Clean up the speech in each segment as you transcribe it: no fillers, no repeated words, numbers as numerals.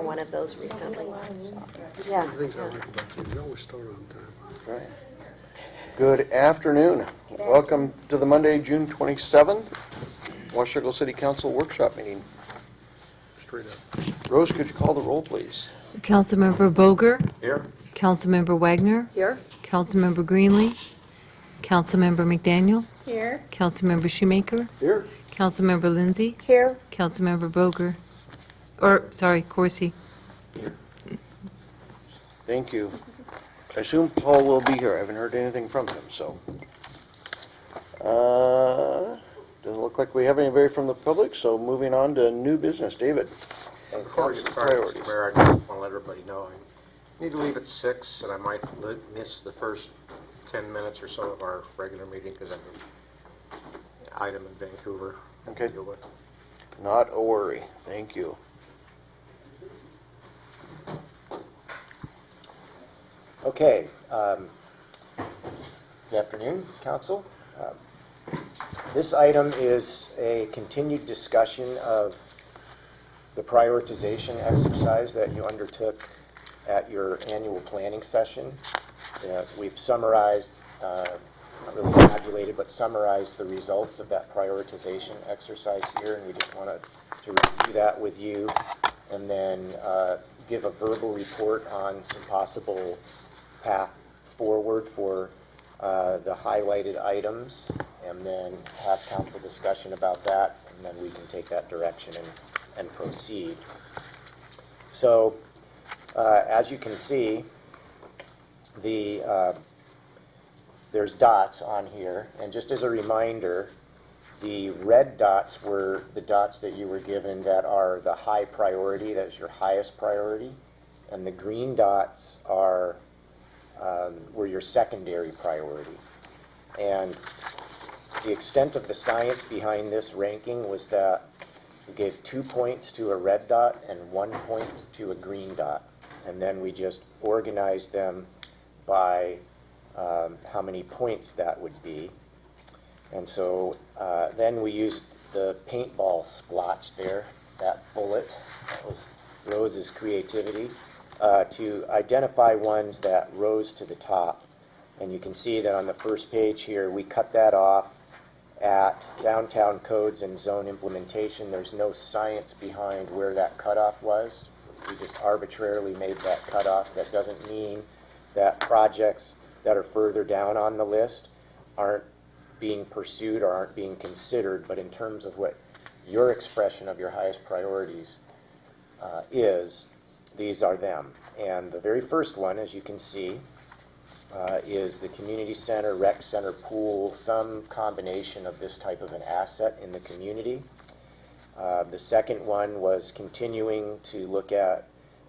one of those recently. Yeah. The things I like about you, you always start on time. Right. Good afternoon. Welcome to the Monday, June 27th, Washougal City Council Workshop Meeting. Straight up. Rose, could you call the roll, please? Councilmember Boger. Here. Councilmember Wagner. Here? Councilmember Greenlee. Councilmember McDaniel. Here. Councilmember Shoemaker. Here. Councilmember Lindsay. Here. Councilmember Boger. Corsi. Thank you. I assume Paul will be here. I haven't heard anything from him, so. Doesn't look like we have anybody from the public, so moving on to new business. David. Before we get Council started, priorities. Mr. Mayor, I just want to let everybody know I need to leave at 6, and I might miss the first 10 minutes or so of our regular meeting because I have an item in Vancouver Okay. to deal with. Not a worry. Thank you. Okay. Good afternoon, Council. This item is a continued discussion of the prioritization exercise that you undertook at your annual planning session. We've summarized, not really tabulated, but summarized the results of that prioritization exercise here, and we just wanted to review that with you and then give a verbal report on some possible path forward for the highlighted items, and then have council discussion about that, and then we can take that direction and proceed. So, as you can see, there's dots on here, and just as a reminder, the red dots were the dots that you were given that are the high priority, that is your highest priority, and the green dots are were your secondary priority. And the extent of the science behind this ranking was that we gave 2 points to a red dot and 1 point to a green dot. And then we just organized them by how many points that would be. And so then we used the paintball splotch there, that bullet, that was Rose's creativity, to identify ones that rose to the top. And you can see that on the first page here, we cut that off at downtown codes and zone implementation. There's no science behind where that cutoff was. We just arbitrarily made that cutoff. That doesn't mean that projects that are further down on the list aren't being pursued or aren't being considered, but in terms of what your expression of your highest priorities is, these are them. And the very first one, as you can see, is the community center, rec center, pool, some combination of this type of an asset in the community. The second one was continuing to look at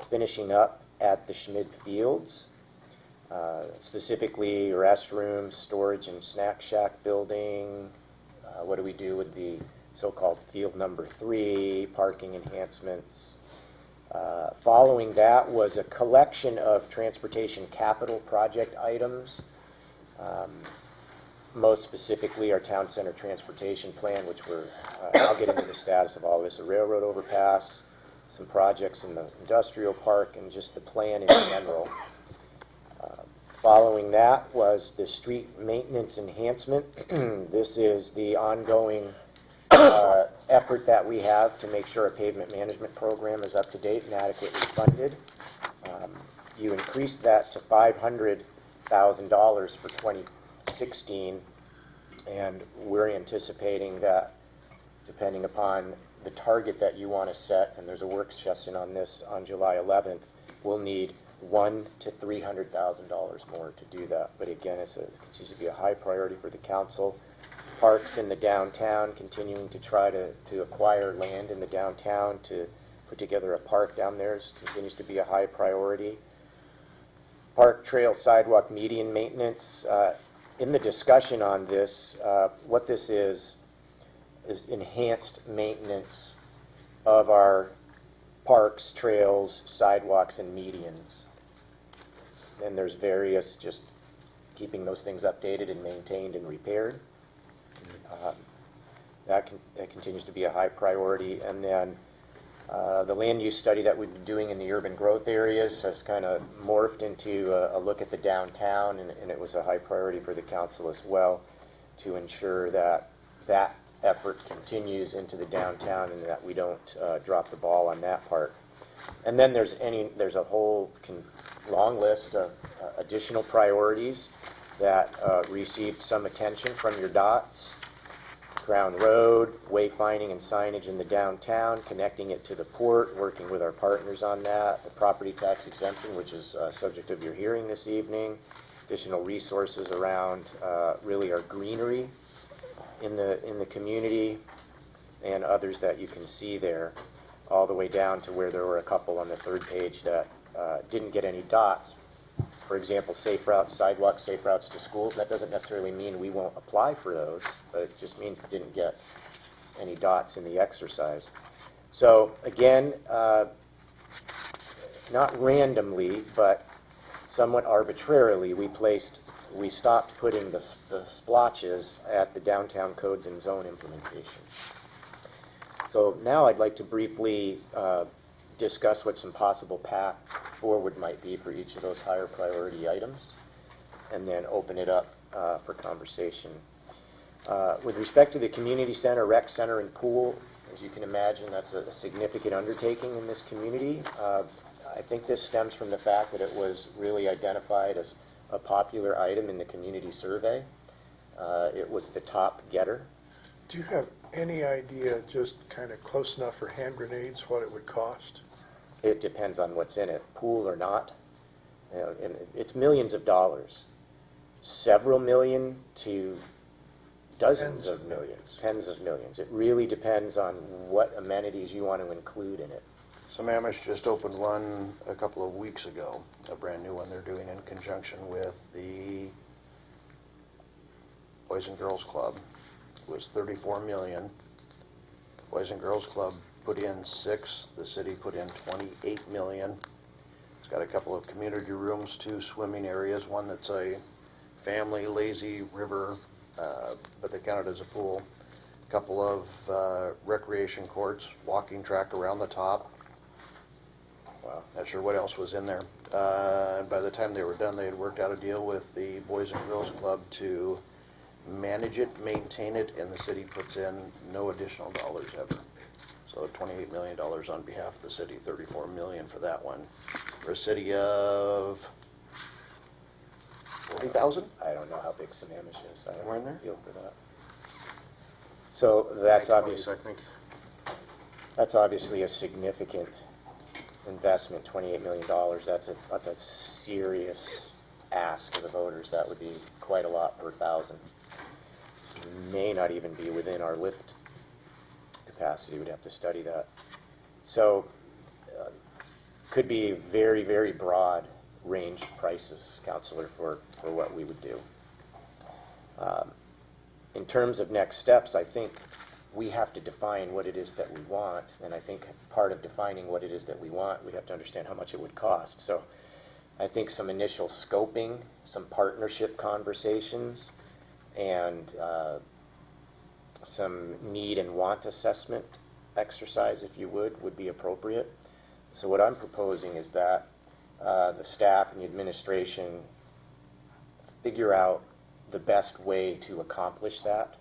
finishing up at the Schmidt Fields, specifically restrooms, storage and snack shack building. What do we do with the so-called field number 3, parking enhancements? Following that was a collection of transportation capital project items, most specifically our town center transportation plan, which I'll get into the status of all this, a railroad overpass, some projects in the industrial park, and just the plan in general. Following that was the street maintenance enhancement. This is the ongoing effort that we have to make sure our pavement management program is up to date and adequately funded. You increased that to $500,000 for 2016, and we're anticipating that, depending upon the target that you want to set, and there's a work session on this on July 11th, we'll need $100,000 to $300,000 more to do that. But again, it continues to be a high priority for the council. Parks in the downtown, continuing to try to acquire land in the downtown to put together a park down there, continues to be a high priority. Park, trail, sidewalk, median maintenance. In the discussion on this, what this is enhanced maintenance of our parks, trails, sidewalks, and medians. And there's various, just keeping those things updated and maintained and repaired. That continues to be a high priority. And then The land use study that we've been doing in the urban growth areas has kind of morphed into a look at the downtown, and it was a high priority for the council as well to ensure that that effort continues into the downtown and that we don't drop the ball on that part. And then there's a whole long list of additional priorities that received some attention from your dots. Crown Road, wayfinding and signage in the downtown, connecting it to the port, working with our partners on that. The property tax exemption, which is subject of your hearing this evening. Additional resources around really our greenery in the community, and others that you can see there, all the way down to where there were a couple on the third page that didn't get any dots. For example, safe routes, sidewalks, safe routes to schools. That doesn't necessarily mean we won't apply for those, but it just means it didn't get any dots in the exercise. So again, not randomly, but somewhat arbitrarily, we stopped putting the splotches at the downtown codes and zone implementation. So now I'd like to briefly discuss what some possible path forward might be for each of those higher priority items, and then open it up for conversation. With respect to the community center, rec center, and pool, as you can imagine, that's a significant undertaking in this community. I think this stems from the fact that it was really identified as a popular item in the community survey. It was the top getter. Do you have any idea, just kind of close enough for hand grenades, what it would cost? It depends on what's in it, pool or not. And it's millions of dollars, several million to dozens of millions, tens of millions. It really depends on what amenities you want to include in it. Sammamish just opened one a couple of weeks ago, a brand new one they're doing in conjunction with the Boys and Girls Club. It was $34 million. Boys and Girls Club put in $6 million. The city put in $28 million. It's got a couple of community rooms, 2 swimming areas, one that's a family lazy river, but they count it as a pool. A couple of recreation courts, walking track around the top. Wow. Not sure what else was in there. By the time they were done, they had worked out a deal with the Boys and Girls Club to manage it, maintain it, and the city puts in no additional dollars ever. So $28 million on behalf of the city, $34 million for that one. For a city of 40,000? I don't know how big Sammamish is. I Somewhere in there? don't feel for that. So that's Twenties, obviously, that's obviously a significant investment, $28 million. That's a serious ask of the voters. That would be quite a lot per thousand. May not even be within our lift capacity. We'd have to study that. So could be a very, very broad range of prices, Councilor, for what we would do. In terms of next steps, I think we have to define what it is that we want, and I think part of defining what it is that we want, we have to understand how much it would cost. So I think some initial scoping, some partnership conversations, and some need and want assessment exercise, if you would be appropriate. So what I'm proposing is that the staff and the administration figure out the best way to accomplish that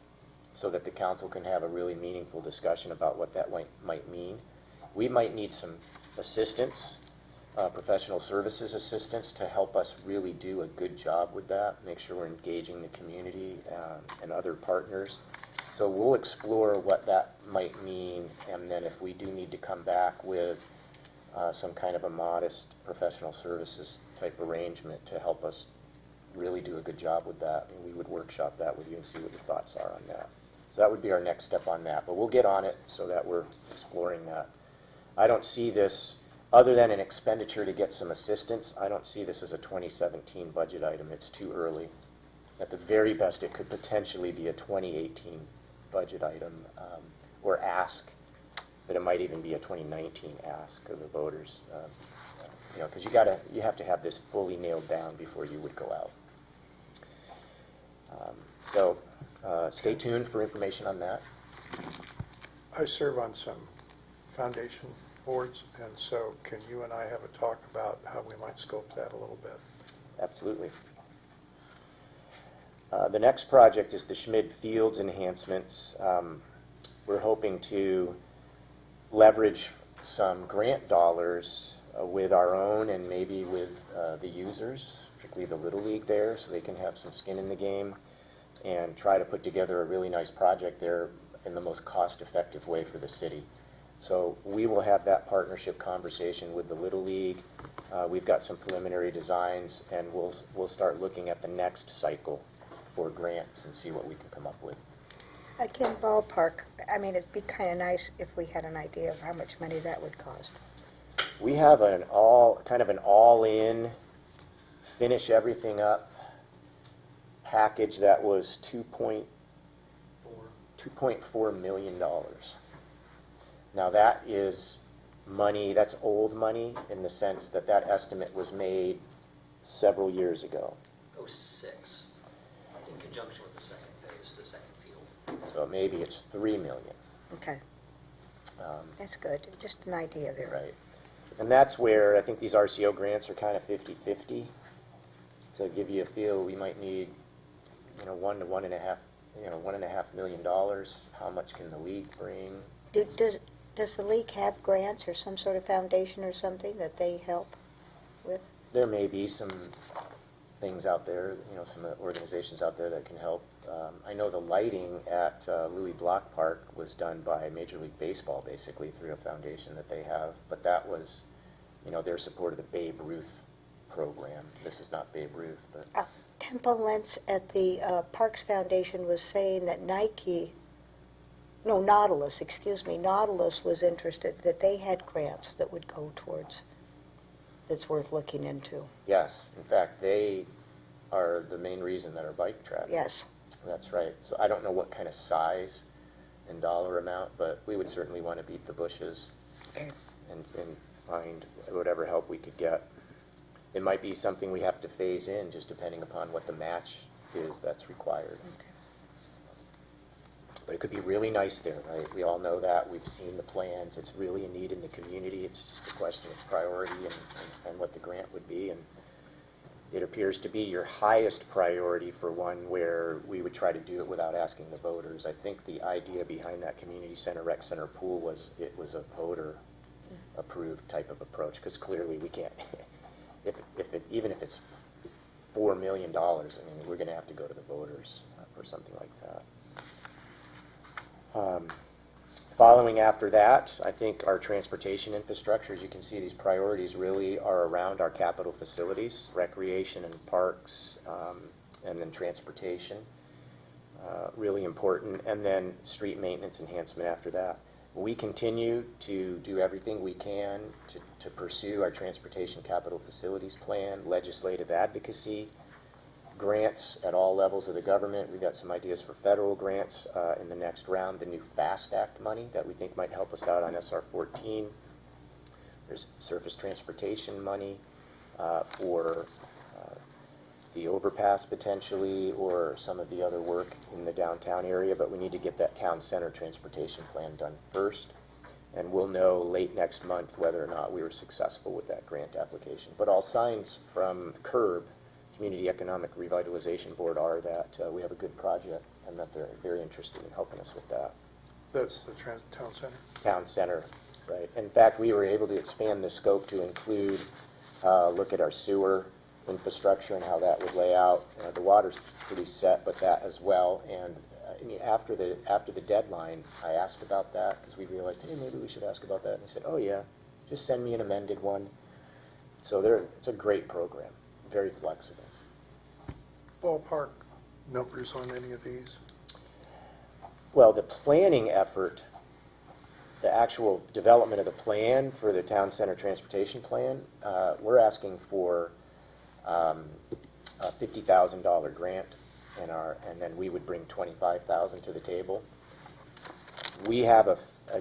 so that the council can have a really meaningful discussion about what that might mean. We might need some assistance, professional services assistance, to help us really do a good job with that, make sure we're engaging the community and other partners. So we'll explore what that might mean, and then if we do need to come back with some kind of a modest professional services type arrangement to help us really do a good job with that, and we would workshop that with you and see what your thoughts are on that. So that would be our next step on that, but we'll get on it so that we're exploring that. I don't see this, other than an expenditure to get some assistance, I don't see this as a 2017 budget item. It's too early. At the very best, it could potentially be a 2018 budget item, or ask, but it might even be a 2019 ask of the voters. Because you have to have this fully nailed down before you would go out. So stay tuned for information on that. I serve on some foundation boards, and so can you and I have a talk about how we might scope that a little bit? Absolutely. The next project is the Schmidt Fields enhancements. We're hoping to leverage some grant dollars with our own and maybe with the users, particularly the Little League there, so they can have some skin in the game and try to put together a really nice project there in the most cost-effective way for the city. So we will have that partnership conversation with the Little League. We've got some preliminary designs, and we'll start looking at the next cycle for grants and see what we can come up with. Again, ballpark, I mean, it'd be kind of nice if we had an idea of how much money that would cost. We have an all-in, finish everything up package that was $2.4 million. Now that is money, that's old money in the sense that that estimate was made several years ago. 06, in conjunction with the second phase, the second field. So maybe it's $3 million. Okay, that's good, just an idea there. Right. And that's where I think these RCO grants are kind of 50-50. To give you a feel, we might need, $1 to $1.5 million. How much can the league bring? Does the league have grants or some sort of foundation or something that they help with? There may be some things out there, some organizations out there that can help. I know the lighting at Louis Block Park was done by Major League Baseball, basically, through a foundation that they have. But that was, their support of the Babe Ruth program. This is not Babe Ruth, but... Temple Lentz at the Parks Foundation was saying that Nautilus was interested, that they had grants that would go towards, that's worth looking into. Yes, in fact, they are the main reason that our bike track. Yes. That's right. So I don't know what kind of size and dollar amount, but we would certainly want to beat the bushes and find whatever help we could get. It might be something we have to phase in, just depending upon what the match is that's required. Okay. But it could be really nice there, right? We all know that. We've seen the plans. It's really a need in the community. It's just a question of priority and what the grant would be. And it appears to be your highest priority for one where we would try to do it without asking the voters. I think the idea behind that community center, rec center pool was it was a voter approved type of approach, because clearly we can't, even if it's $4 million, I mean, we're going to have to go to the voters for something like that. Following after that, I think our transportation infrastructure, as you can see, these priorities really are around our capital facilities, recreation and parks, and then transportation, really important, and then street maintenance enhancement after that. We continue to do everything we can to pursue our transportation capital facilities plan, legislative advocacy, grants at all levels of the government. We've got some ideas for federal grants in the next round, the new FAST Act money that we think might help us out on SR 14. There's surface transportation money for the overpass potentially, or some of the other work in the downtown area, but we need to get that town center transportation plan done first. And we'll know late next month whether or not we were successful with that grant application. But all signs from CURB, Community Economic Revitalization Board, are that we have a good project and that they're very interested in helping us with that. That's the town center? Town center, right. In fact, we were able to expand the scope to include look at our sewer infrastructure and how that would lay out. The water's pretty set, but that as well. And I mean, after the deadline, I asked about that because we realized, hey, maybe we should ask about that. And they said, oh yeah, just send me an amended one. So it's a great program, very flexible. Ballpark numbers on any of these? Well, the planning effort, the actual development of the plan for the town center transportation plan, we're asking for a $50,000 grant and then we would bring $25,000 to the table. We have a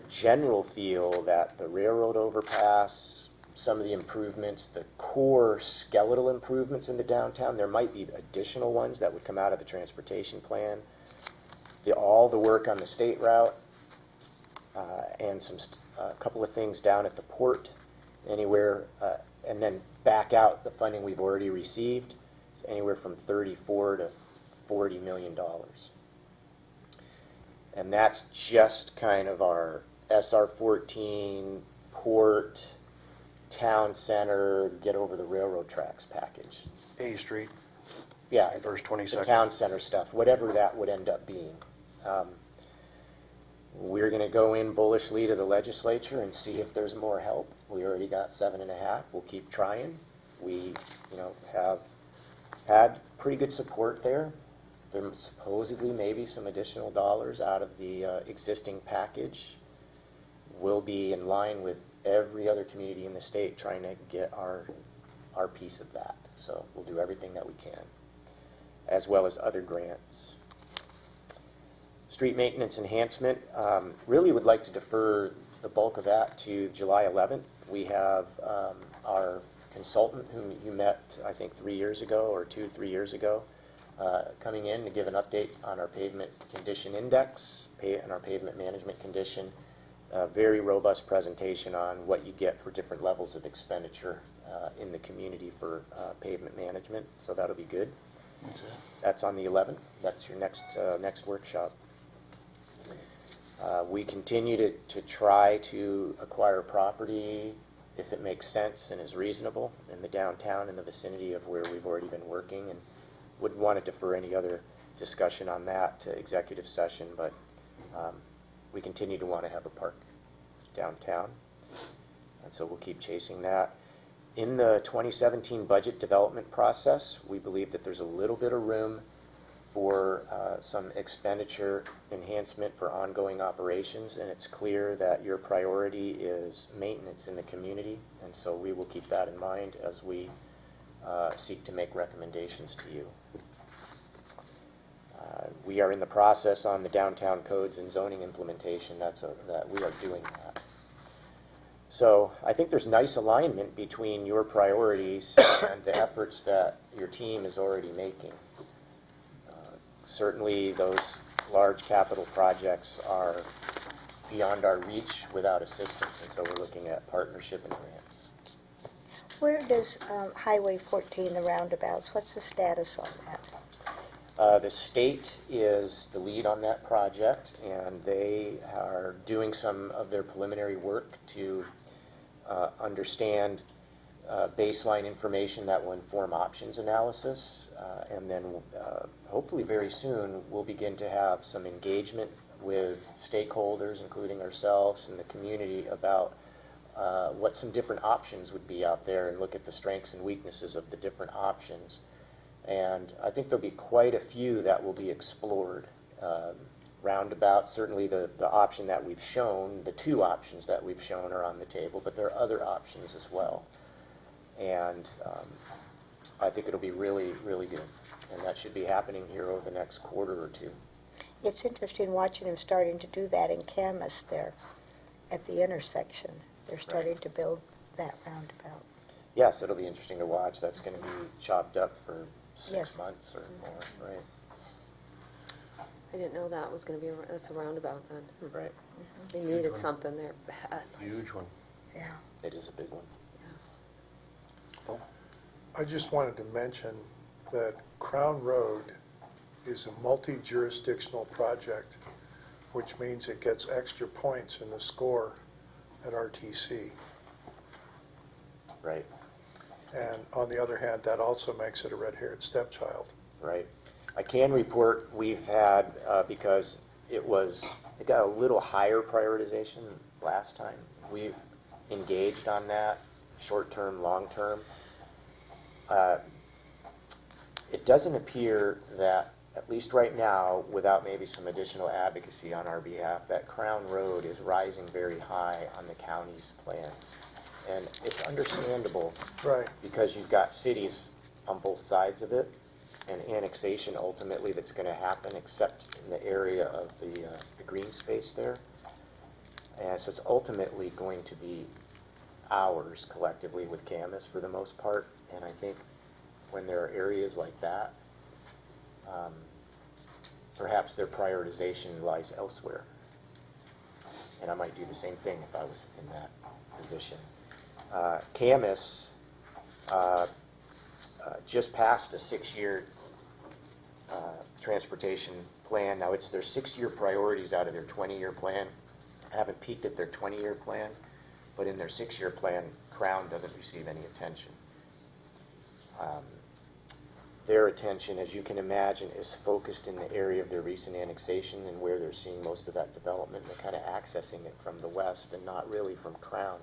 general feel that the railroad overpass, some of the improvements, the core skeletal improvements in the downtown, there might be additional ones that would come out of the transportation plan. All the work on the state route and some a couple of things down at the port, anywhere, and then back out the funding we've already received, it's anywhere from $34 to $40 million. And that's just kind of our SR-14, port, town center, get over the railroad tracks package. A Street, Yeah, first the 22nd. town center stuff, whatever that would end up being. We're going to go in bullishly to the legislature and see if there's more help. We already got 7.5. We'll keep trying. We, have had pretty good support there. There's supposedly maybe some additional dollars out of the existing package. We'll be in line with every other community in the state trying to get our piece of that. So we'll do everything that we can, as well as other grants. Street maintenance enhancement, really would like to defer the bulk of that to July 11th. We have our consultant whom you met, I think, 3 years ago or 3 years ago, coming in to give an update on our pavement condition index and our pavement management condition. A very robust presentation on what you get for different levels of expenditure in the community for pavement management, so that'll be good. That's on the 11th. That's your next workshop. We continue to try to acquire property if it makes sense and is reasonable in the downtown in the vicinity of where we've already been working, and would want to defer any other discussion on that to executive session, but we continue to want to have a park downtown, and so we'll keep chasing that. In the 2017 budget development process, we believe that there's a little bit of room for some expenditure enhancement for ongoing operations, and it's clear that your priority is maintenance in the community, and so we will keep that in mind as we seek to make recommendations to you. We are in the process on the downtown codes and zoning implementation. That we are doing that. So I think there's nice alignment between your priorities and the efforts that your team is already making. Certainly those large capital projects are beyond our reach without assistance, and so we're looking at partnership and grants. Where does Highway 14, the roundabouts, what's the status on that? The state is the lead on that project, and they are doing some of their preliminary work to understand baseline information that will inform options analysis, and then hopefully very soon we'll begin to have some engagement with stakeholders, including ourselves and the community, about what some different options would be out there, and look at the strengths and weaknesses of the different options. And I think there'll be quite a few that will be explored. Roundabout, certainly the option that we've shown, the two options that we've shown are on the table, but there are other options as well. And I think it'll be really, really good. And that should be happening here over the next quarter or two. It's interesting watching them starting to do that in Camas there at the intersection. They're starting to build that roundabout. Yes, it'll be interesting to watch. That's going to be chopped up for 6 Yes. months or more, right? I didn't know that was going to be, that's a roundabout then. Right. They needed something there bad. Huge one. Yeah. It is a big one. I just wanted to mention that Crown Road is a multi-jurisdictional project, which means it gets extra points in the score at RTC. Right, And on the other hand, that also makes it a red-haired stepchild. right. I can report we've had, because it got a little higher prioritization last time. We've engaged on that, short-term, long-term. It doesn't appear that, at least right now, without maybe some additional advocacy on our behalf, that Crown Road is rising very high on the county's plans. And it's understandable, Right. because you've got cities on both sides of it, and annexation ultimately that's going to happen, except in the area of the green space there. And so it's ultimately going to be ours collectively with Camas for the most part. And I think when there are areas like that, perhaps their prioritization lies elsewhere. and I might do the same thing if I was in that position. Camas just passed a 6-year transportation plan. Now, it's their 6-year priorities out of their 20-year plan. Haven't peaked at their 20-year plan, but in their 6-year plan, Crown doesn't receive any attention. Their attention, as you can imagine, is focused in the area of their recent annexation and where they're seeing most of that development. They're kind of accessing it from the west and not really from Crown.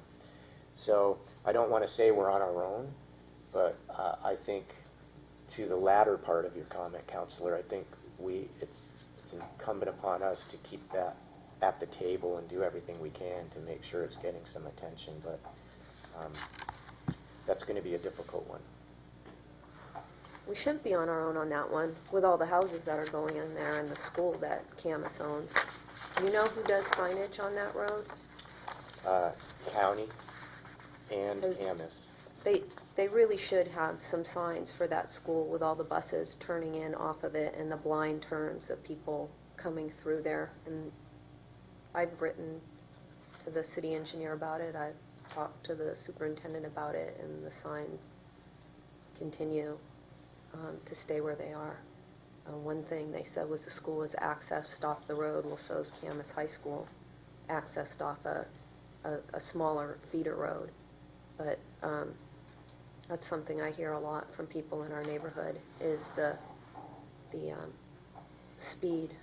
So I don't want to say we're on our own, but I think to the latter part of your comment, Counselor, I think it's incumbent upon us to keep that at the table and do everything we can to make sure it's getting some attention, but that's going to be a difficult one. We shouldn't be on our own on that one, with all the houses that are going in there and the school that Camas owns. Do you know who does signage on that road? County and Does- Camas. They really should have some signs for that school with all the buses turning in off of it and the blind turns of people coming through there. And I've written to the city engineer about it, I've talked to the superintendent about it, and the signs continue to stay where they are. One thing they said was the school was accessed off the road, well, so is Camas High School, accessed off a smaller feeder road. But that's something I hear a lot from people in our neighborhood, is the speed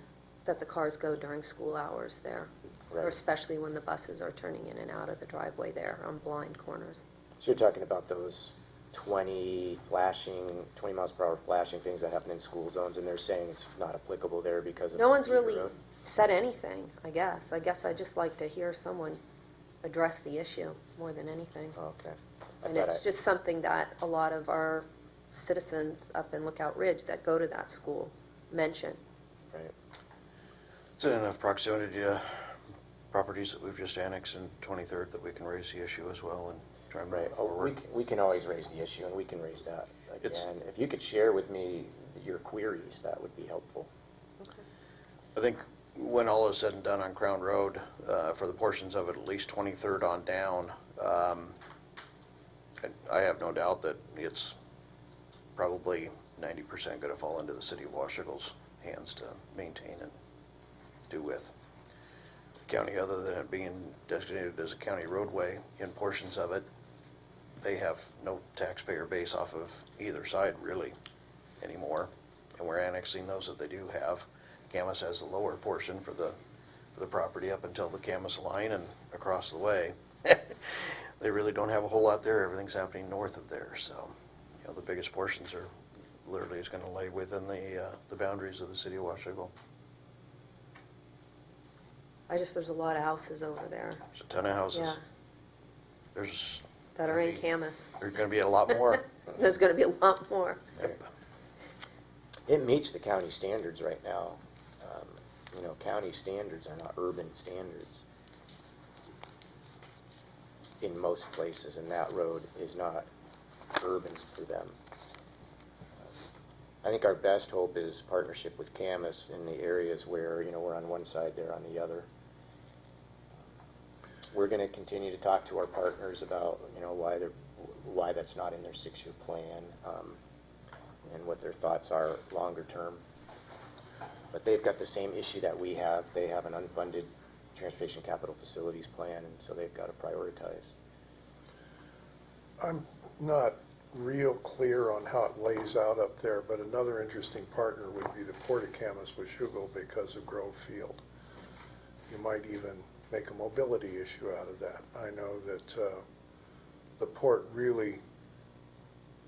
that the cars go during school hours there, or Right. especially when the buses are turning in and out of the driveway there on blind corners. So you're talking about those 20 miles per hour flashing things that happen in school zones, and they're saying it's not applicable there because of No the one's feeder really road? said anything, I guess. I guess I'd just like to hear someone address the issue more than anything. Okay. I And thought it's just something that a lot of our citizens up in Lookout Ridge that go to that school mention. Right. It's in enough proximity to properties that we've just annexed in 23rd that we can raise the issue as well and try and move Right. it Oh, forward. we can always raise the issue, and we can raise that It's- again. If you could share with me your queries, that would be helpful. I think when all is said and done on Crown Road, for the portions of it, at least 23rd on down, I have no doubt that it's probably 90% going to fall into the city of Washington's hands to maintain and do with. The county, other than it being designated as a county roadway in portions of it, they have no taxpayer base off of either side really anymore. And we're annexing those that they do have. Camas has the lower portion for the property up until the Camas line and across the way. They really don't have a whole lot there. Everything's happening north of there, so, you know, the biggest portions are literally is gonna lay within the boundaries of the city of Washington. There's a lot of houses over there. There's a ton of houses. Yeah, There's that are in Maybe. Camas. There's gonna be a lot more. There's gonna be a lot more. Yep. It meets the county standards right now. County standards are not urban standards in most places, and that road is not urban for them. I think our best hope is partnership with Camas in the areas where, we're on one side, they're on the other. We're going to continue to talk to our partners about, why that's not in their 6-year plan, and what their thoughts are longer term. But they've got the same issue that we have. They have an unfunded transportation capital facilities plan, and so they've got to prioritize. I'm not real clear on how it lays out up there, but another interesting partner would be the Port of Camas-Washougal because of Grove Field. You might even make a mobility issue out of that. I know that the port really,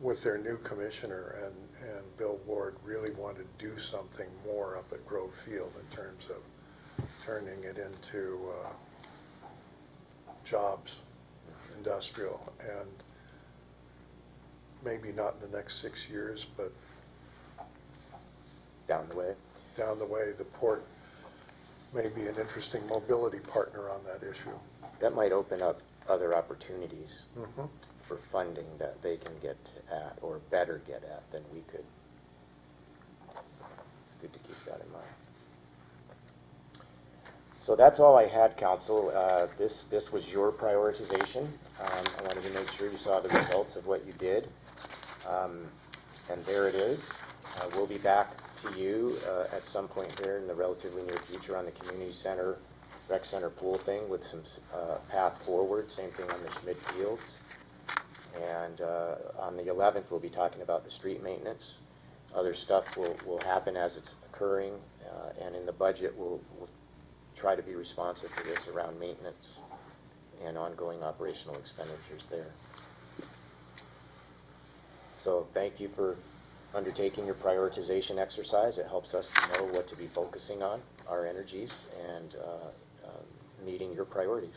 with their new commissioner and Bill Ward, really wanted to do something more up at Grove Field in terms of turning it into jobs, industrial, and maybe not in the next 6 years, but Down the way. down the way, the port may be an interesting mobility partner on that issue. That might open up other opportunities Mhm. for funding that they can get at, or better get at, than we could. So it's good to keep that in mind. So that's all I had, council. This was your prioritization. I wanted to make sure you saw the results of what you did. And there it is. We'll be back to you at some point here in the relatively near future on the community center, rec center pool thing with some path forward. Same thing on the Schmidt Fields. And on the 11th, we'll be talking about the street maintenance. Other stuff will happen as it's occurring. And in the budget, we'll try to be responsive to this around maintenance and ongoing operational expenditures there. So thank you for undertaking your prioritization exercise. It helps us to know what to be focusing on, our energies, and meeting your priorities.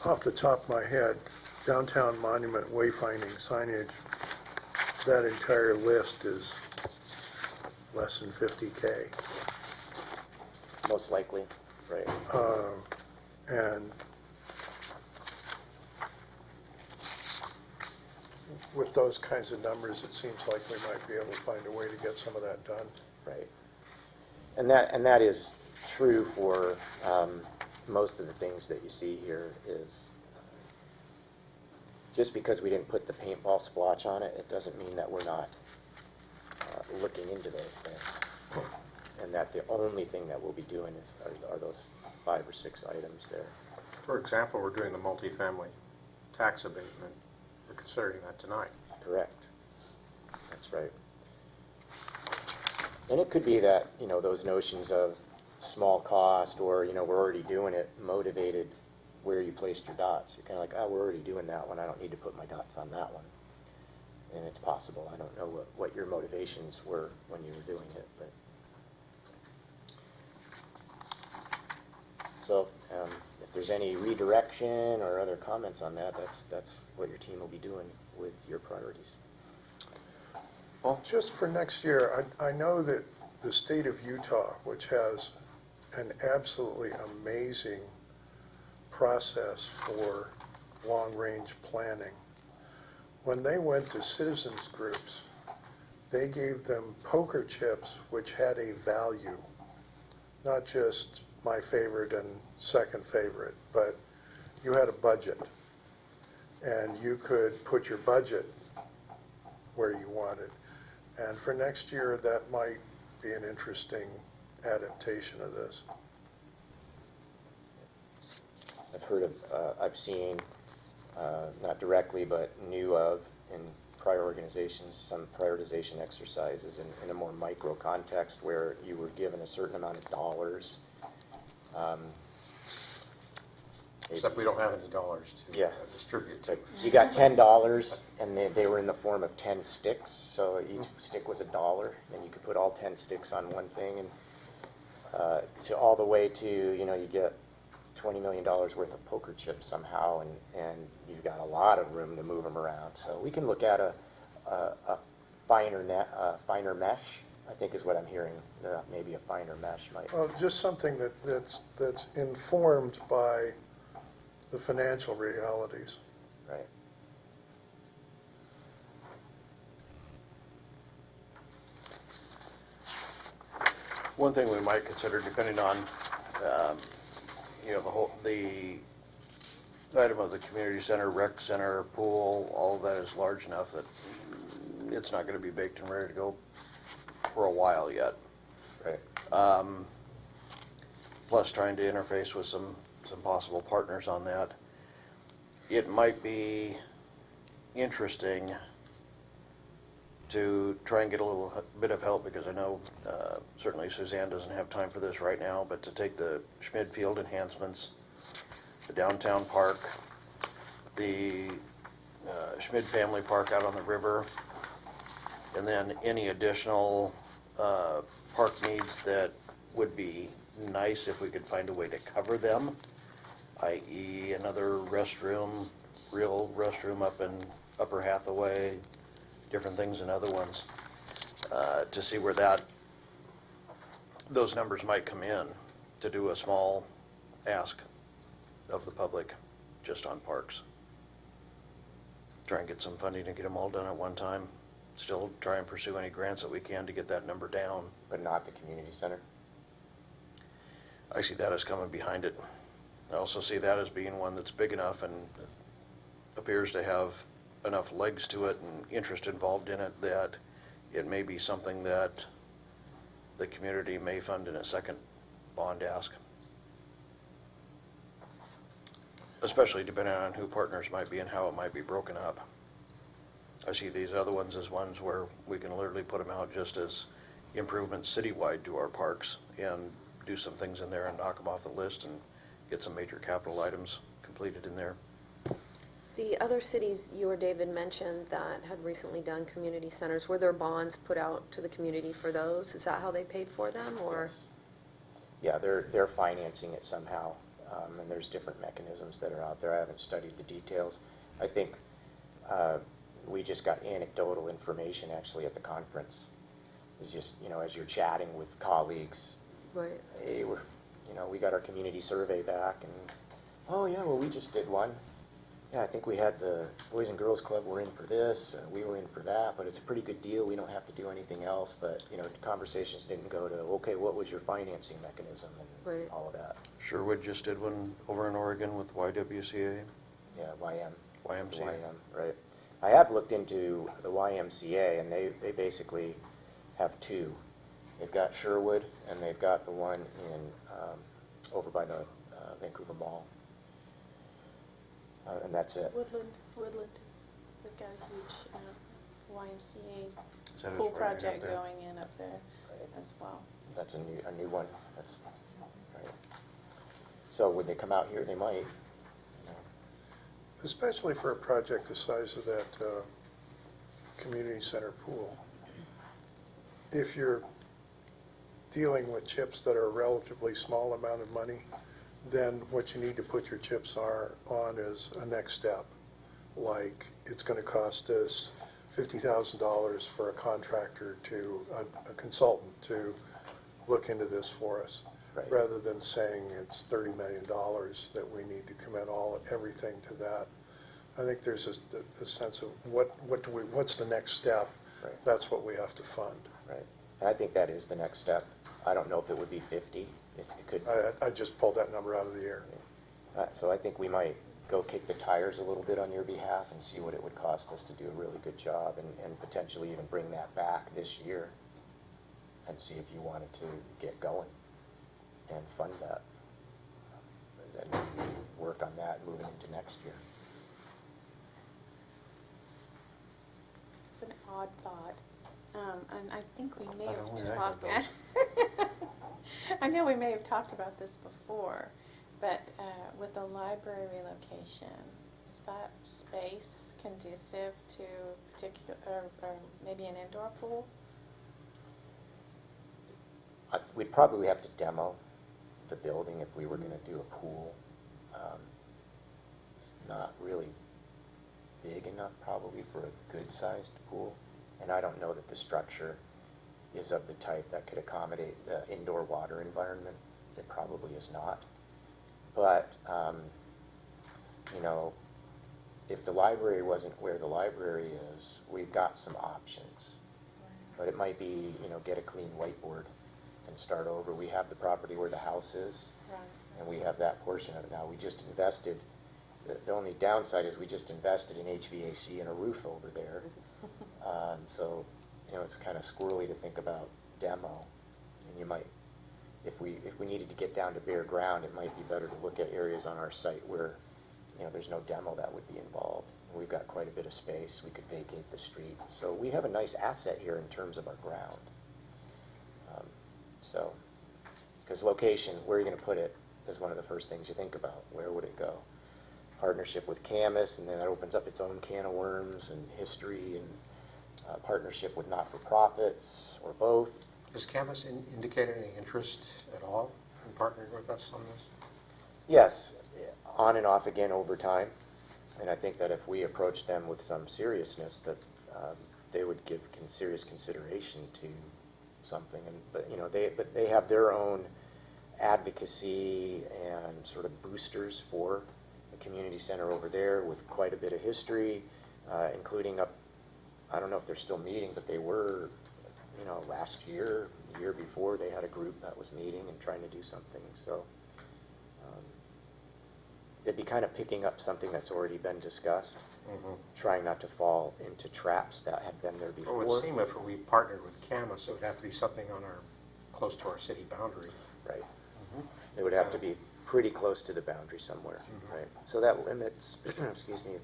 Off the top of my head, downtown monument wayfinding signage, that entire list is less than 50K. Most likely, right? And with those kinds of numbers, it seems like we might be able to find a way to get some of that done. Right. And that is true for most of the things that you see here is just because we didn't put the paintball splotch on it, it doesn't mean that we're not looking into those things. And that the only thing that we'll be doing are those 5 or 6 items there. For example, we're doing the multifamily tax abatement. We're considering that tonight. Correct. That's right. And it could be that, those notions of small cost or, we're already doing it, motivated where you placed your dots. You're kind of like, oh, we're already doing that one. I don't need to put my dots on that one. And it's possible. I don't know what your motivations were when you were doing it. But so if there's any redirection or other comments on that, that's what your team will be doing with your priorities. Well, just for next year, I know that the state of Utah, which has an absolutely amazing process for long-range planning, when they went to citizens groups, they gave them poker chips which had a value, not just my favorite and second favorite, but you had a budget, and you could put your budget where you wanted. And for next year, that might be an interesting adaptation of this. I've heard of, I've seen, not directly, but knew of in prior organizations, some prioritization exercises in a more micro context where you were given a certain amount of dollars. Except we don't have any dollars to distribute. So you got $10, and they were in the form of 10 sticks. So each stick was $1, and you could put all 10 sticks on one thing, and to all the way to you get $20 million worth of poker chips somehow, and you've got a lot of room to move them around. So we can look at a finer mesh, I think is what I'm hearing. Maybe a finer mesh might. Well, just something that's informed by the financial realities. Right. One thing we might consider, depending on, the item of the community center, rec center, pool, all of that is large enough that it's not going to be baked and ready to go for a while yet. Right. Plus trying to interface with some possible partners on that. It might be interesting to try and get a little bit of help, because I know certainly Suzanne doesn't have time for this right now, but to take the Schmidt Field enhancements, the downtown park, the Schmidt Family Park out on the river, and then any additional park needs that would be nice if we could find a way to cover them, i.e. another restroom, real restroom up in Upper Hathaway, different things and other ones, to see where those numbers might come in, to do a small ask of the public just on parks. Try and get some funding to get them all done at one time. still try and pursue any grants that we can to get that number down. But not the community center? I see that as coming behind it. I also see that as being one that's big enough and appears to have enough legs to it and interest involved in it that it may be something that the community may fund in a second bond ask. Especially depending on who partners might be and how it might be broken up. I see these other ones as ones where we can literally put them out just as improvements citywide to our parks and do some things in there and knock them off the list and get some major capital items completed in there. The other cities you or David mentioned that had recently done community centers, were there bonds put out to the community for those? Is that how they paid for them, or? Yeah, they're financing it somehow, and there's different mechanisms that are out there. I haven't studied the details. I think we just got anecdotal information actually at the conference. It's just, as you're chatting with colleagues, Right. hey, we got our community survey back, and, oh yeah, well, we just did one. Yeah, I think we had the Boys and Girls Club were in for this, we were in for that, but it's a pretty good deal. We don't have to do anything else. But, the conversations didn't go to, okay, what was your financing mechanism and Right. all of that. Sherwood just did one over in Oregon with YWCA. Yeah, YMCA. Right. I have looked into the YMCA, and they basically have two. They've got Sherwood, and they've got the one in over by the Vancouver Mall. And that's it. Woodland is, they've got a huge YMCA Is that pool right up project there? going in up there as well. That's a new one. That's right. So would they come out here? They might. Especially for a project the size of that community center pool. If you're dealing with chips that are a relatively small amount of money, then what you need to put your chips on is a next step. Like, it's going to cost us $50,000 for a contractor a consultant to look into this for us. Right. Rather than saying it's $30 million that we need to commit everything to that. I think there's a sense of what's the next step? Right. That's what we have to fund. Right. And I think that is the next step. I don't know if it would be 50. It could. I just pulled that number out of the air. So I think we might go kick the tires a little bit on your behalf and see what it would cost us to do a really good job, and potentially even bring that back this year and see if you wanted to get going and fund that. And maybe work on that moving into next year. It's an odd thought, and I think we may I have don't know, I talked. had I know we may have talked about this before, but with the library relocation, is that space conducive to particular, or maybe an indoor pool? We'd probably have to demo the building if we were going to do a pool. It's not really big enough probably for a good-sized pool, and I don't know that the structure is of the type that could accommodate the indoor water environment. It probably is not. But, if the library wasn't where the library is, we've got some options. But it might be, get a clean whiteboard and start over. We have the property where the house is, Right. and we have that portion of it now. We just invested, the only downside is we just invested in HVAC and a roof over there. So, it's kind of squirrely to think about demo. And you might, if we needed to get down to bare ground, it might be better to look at areas on our site where, there's no demo that would be involved. We've got quite a bit of space. We could vacate the street. So we have a nice asset here in terms of our ground. Because location, where are you going to put it, is one of the first things you think about. Where would it go? Partnership with Camas, and then that opens up its own can of worms and history, and partnership with not-for-profits, or both. Has Camas indicated any interest at all in partnering with us on this? Yes, on and off again over time. And I think that if we approach them with some seriousness, that they would give serious consideration to something. But they have their own advocacy and sort of boosters for the community center over there with quite a bit of history, including up I don't know if they're still meeting, but they were, last year, the year before, they had a group that was meeting and trying to do something, so. It'd be kind of picking up something that's already been discussed, trying not to fall into traps that have been there Well, before. it would seem if we partnered with Camas, it would have to be something close to our city boundary. Right. It would have to be pretty close to the boundary somewhere, right? So that limits, excuse me,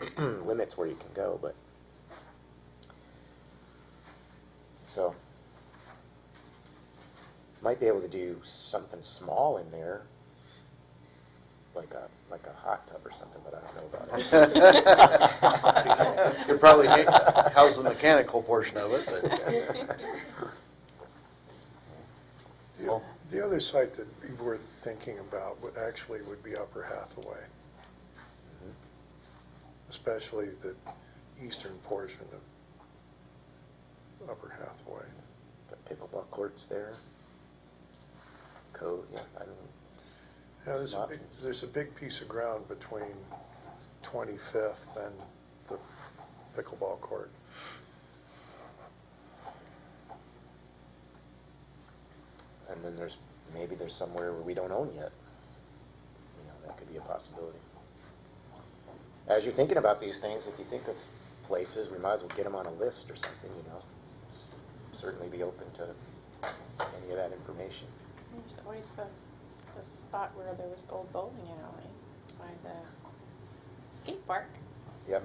limits where you can go, but. So, might be able to do something small in there, like a hot tub or something, but I don't know about it. You'd probably house the mechanical portion of it, but. The other site that would be worth thinking about would be Upper Hathaway, especially the eastern portion of Upper Hathaway. The pickleball courts there. Code, yeah, I mean. Yeah, there's a big piece of ground between 25th and the pickleball court. And then maybe there's somewhere where we don't own yet. That could be a possibility. As you're thinking about these things, if you think of places, we might as well get them on a list or something, Certainly be open to any of that information. There's always the spot where there was the old bowling alley by the skate park. Yep.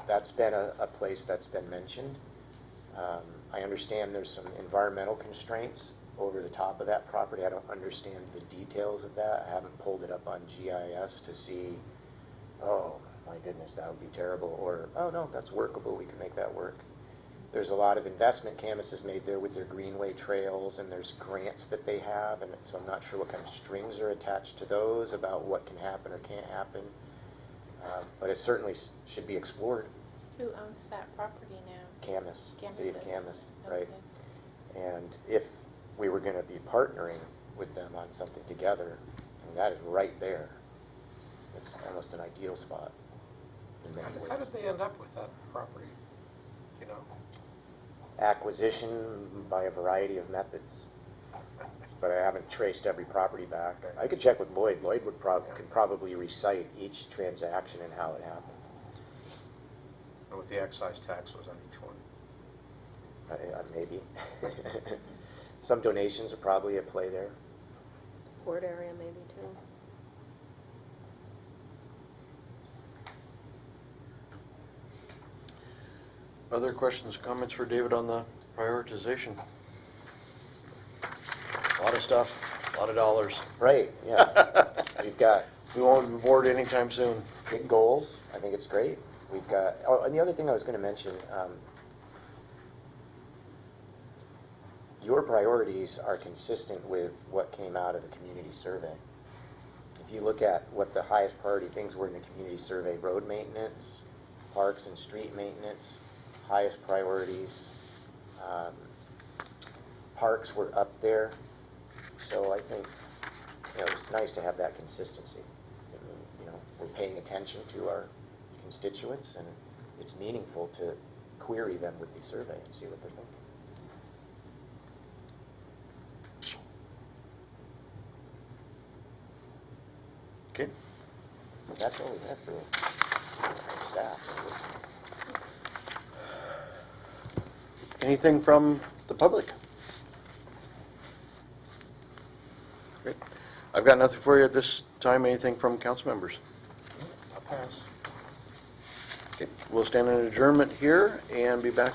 That's been a place that's been mentioned. I understand there's some environmental constraints over the top of that property. I don't understand the details of that. I haven't pulled it up on GIS to see, oh, my goodness, that would be terrible, or, oh, no, that's workable, we can make that work. There's a lot of investment Camas has made there with their greenway trails, and there's grants that they have, and so I'm not sure what kind of strings are attached to those about what can happen or can't happen. But it certainly should be explored. Who owns that property now? Camas, Camas City of does. Camas, right? Okay. And if we were going to be partnering with them on something together, that is right there. It's almost an ideal spot in many How ways. did they end up with that property? Acquisition by a variety of methods, but I haven't traced every property back. I could check with Lloyd. Lloyd could probably recite each transaction and how it happened. And what the excise tax was on each one? Maybe. Some donations are probably at play there. Port area maybe too. Other questions, comments for David on the prioritization? A lot of stuff, a lot of dollars. Right, yeah. We've got We won't be bored anytime soon. big goals. I think it's great. We've got, and the other thing I was going to mention, your priorities are consistent with what came out of the community survey. If you look at what the highest priority things were in the community survey, road maintenance, parks and street maintenance, highest priorities, parks were up there. So I think, it's nice to have that consistency. I mean, we're paying attention to our constituents, and it's meaningful to query them with the survey and see what they're thinking. Okay. That's all we have for staff. Anything from the public? Great. I've got nothing for you at this time. Anything from council members? I'll pass. Okay. We'll stand in adjournment here and be back